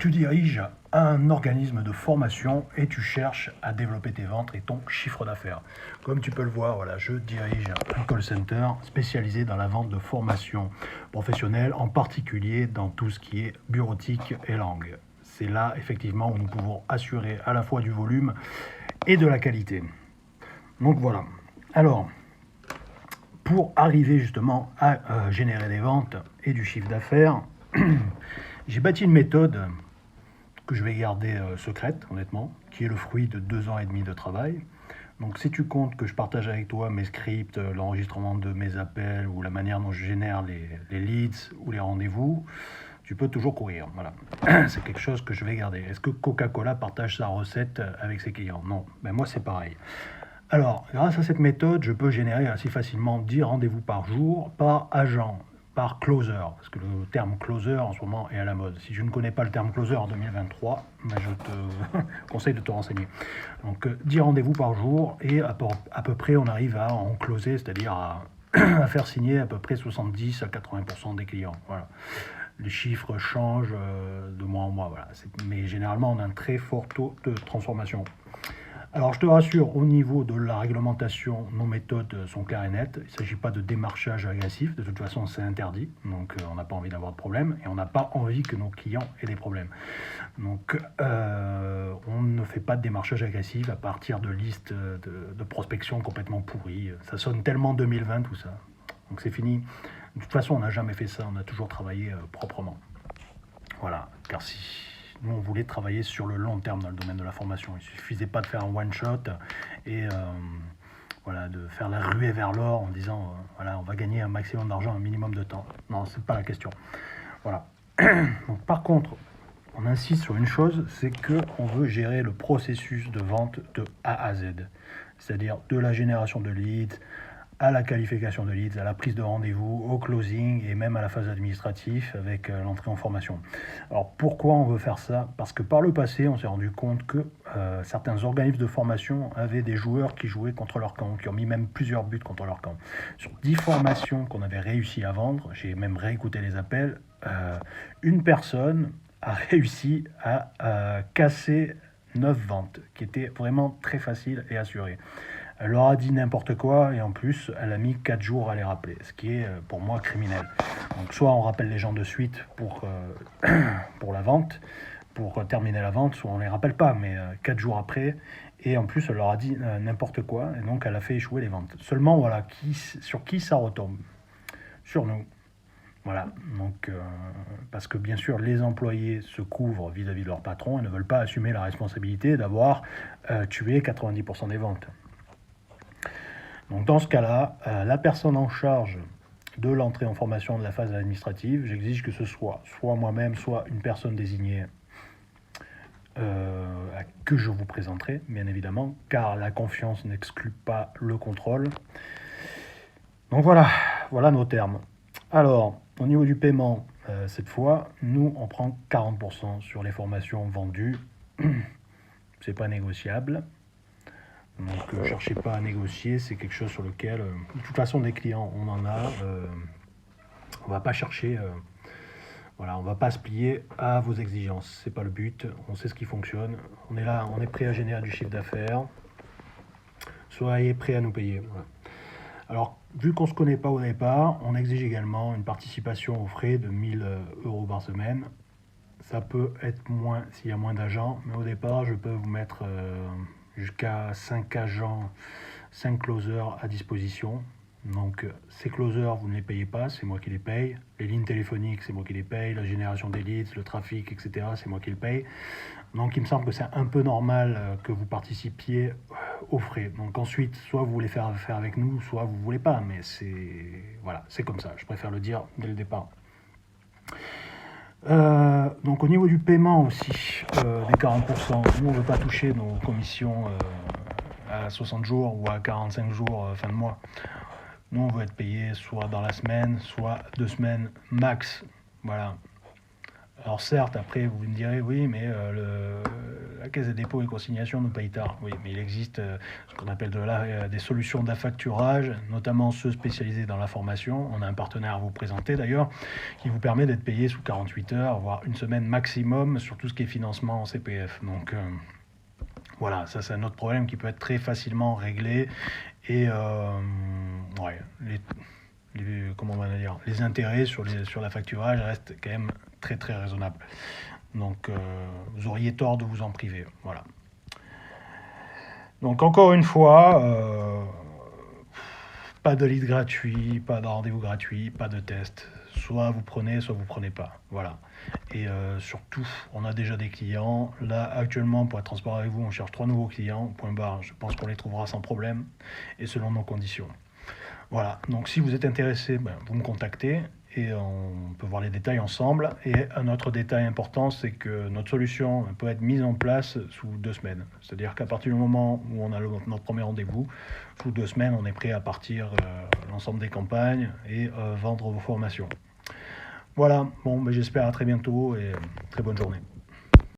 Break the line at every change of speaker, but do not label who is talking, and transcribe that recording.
tu diriges un organisme de formation et tu cherches à développer tes ventes et ton chiffre d'affaires. Comme tu peux le voir, voilà, je dirige un call center spécialisé dans la vente de formation professionnelle, en particulier dans tout ce qui est bureautique et langue. C'est là, effectivement, où nous pouvons assurer à la fois du volume et de la qualité. Donc voilà. Alors, pour arriver justement à générer des ventes et du chiffre d'affaires, j'ai bâti une méthode que je vais garder secrète, honnêtement, qui est le fruit de 2 ans et demi de travail. Donc si tu comptes que je partage avec toi mes scripts, l'enregistrement de mes appels ou la manière dont je génère les leads ou les rendez-vous, tu peux toujours courir. Voilà. C'est quelque chose que je vais garder. Est-ce que Coca-Cola partage sa recette avec ses clients? Non. Ben moi, c'est pareil. Alors, grâce à cette méthode, je peux générer assez facilement 10 rendez-vous par jour, par agent, par closer, parce que le terme closer en ce moment est à la mode. Si je ne connais pas le terme closer en 2023, ben je te conseille de te renseigner. Donc 10 rendez-vous par jour et à peu près on arrive à en closer, c'est-à-dire à faire signer à peu près 70 à 80% des clients. Voilà. Les chiffres changent de mois en mois, voilà. Mais généralement on a un très fort taux de transformation. Alors je te rassure, au niveau de la réglementation, nos méthodes sont claires et nettes. Il ne s'agit pas de démarchage agressif, de toute façon c'est interdit, donc on n'a pas envie d'avoir de problème et on n'a pas envie que nos clients aient des problèmes. Donc on ne fait pas de démarchage agressif à partir de listes de prospection complètement pourries. Ça sonne tellement 2020 tout ça, donc c'est fini. De toute façon on n'a jamais fait ça, on a toujours travaillé proprement. Voilà, car si... Nous, on voulait travailler sur le long terme dans le domaine de la formation. Il ne suffisait pas de faire un one-shot et voilà, de faire la ruée vers l'or en disant voilà, on va gagner un maximum d'argent, un minimum de temps. Non, ce n'est pas la question. Voilà. Donc, par contre, on insiste sur une chose, c'est qu'on veut gérer le processus de vente de A à Z. C'est-à-dire de la génération de leads, à la qualification de leads, à la prise de rendez-vous, au closing et même à la phase administrative avec l'entrée en formation. Alors pourquoi on veut faire ça? Parce que par le passé, on s'est rendu compte que certains organismes de formation avaient des joueurs qui jouaient contre leur camp, qui ont mis même plusieurs buts contre leur camp. Sur 10 formations qu'on avait réussi à vendre, j'ai même réécouté les appels, une personne a réussi à casser 9 ventes, qui étaient vraiment très faciles et assurées. Elle leur a dit n'importe quoi et en plus, elle a mis 4 jours à les rappeler, ce qui est pour moi criminel. Donc soit on rappelle les gens de suite pour la vente, pour terminer la vente, soit on ne les rappelle pas, mais 4 jours après, et en plus elle leur a dit n'importe quoi, et donc elle a fait échouer les ventes. Seulement, voilà, sur qui ça retombe? Sur nous. Voilà, donc parce que bien sûr les employés se couvrent vis-à-vis de leur patron et ne veulent pas assumer la responsabilité d'avoir tué 90% des ventes. Donc dans ce cas-là, la personne en charge de l'entrée en formation de la phase administrative, j'exige que ce soit moi-même, soit une personne désignée que je vous présenterai, bien évidemment, car la confiance n'exclut pas le contrôle. Donc voilà nos termes. Alors, au niveau du paiement, cette fois, nous, on prend 40% sur les formations vendues. C'est pas négociable. Donc, ne cherchez pas à négocier, c'est quelque chose sur lequel, de toute façon, des clients, on en a. On va pas chercher, voilà, on va pas se plier à vos exigences. C'est pas le but. On sait ce qui fonctionne. On est là, on est prêt à générer du chiffre d'affaires. Soyez prêts à nous payer. Voilà. Alors, vu qu'on ne se connaît pas au départ, on exige également une participation aux frais de 1 000 € par semaine. Ça peut être moins s'il y a moins d'agents, mais au départ, je peux vous mettre jusqu'à 5 agents, 5 closers à disposition. Donc, ces closers, vous ne les payez pas, c'est moi qui les paye. Les lignes téléphoniques, c'est moi qui les paye. La génération des leads, le trafic, etc., c'est moi qui les paye. Donc, il me semble que c'est un peu normal que vous participiez aux frais. Donc ensuite, soit vous voulez faire affaire avec nous, soit vous ne voulez pas. Mais c'est comme ça. Je préfère le dire dès le départ. Donc au niveau du paiement aussi, des 40%, nous on ne veut pas toucher nos commissions à 60 jours ou à 45 jours fin de mois. Nous on veut être payé soit dans la semaine, soit 2 semaines max. Voilà. Alors certes, après vous me direz, oui, mais la Caisse des dépôts et consignations nous paye tard. Oui, mais il existe ce qu'on appelle des solutions d'affacturage, notamment ceux spécialisés dans la formation. On a un partenaire à vous présenter d'ailleurs, qui vous permet d'être payé sous 48 heures, voire une semaine maximum sur tout ce qui est financement en CPF. Donc voilà, ça c'est un autre problème qui peut être très facilement réglé. Et ouais, comment on va dire, les intérêts sur la facturage restent quand même très très raisonnables. Donc vous auriez tort de vous en priver. Voilà. Donc encore une fois, pas de lead gratuit, pas de rendez-vous gratuit, pas de test. Soit vous prenez, soit vous prenez pas. Voilà. Et surtout, on a déjà des clients. Là, actuellement, pour être transparent avec vous, on cherche 3 nouveaux clients. Point barre. Je pense qu'on les trouvera sans problème et selon nos conditions. Voilà. Donc, si vous êtes intéressé, vous me contactez et on peut voir les détails ensemble. Et un autre détail important, c'est que notre solution peut être mise en place sous 2 semaines. C'est-à-dire qu'à partir du moment où on a notre premier rendez-vous, sous 2 semaines, on est prêt à partir l'ensemble des campagnes et vendre vos formations. Voilà, bon, j'espère à très bientôt et très bonne journée.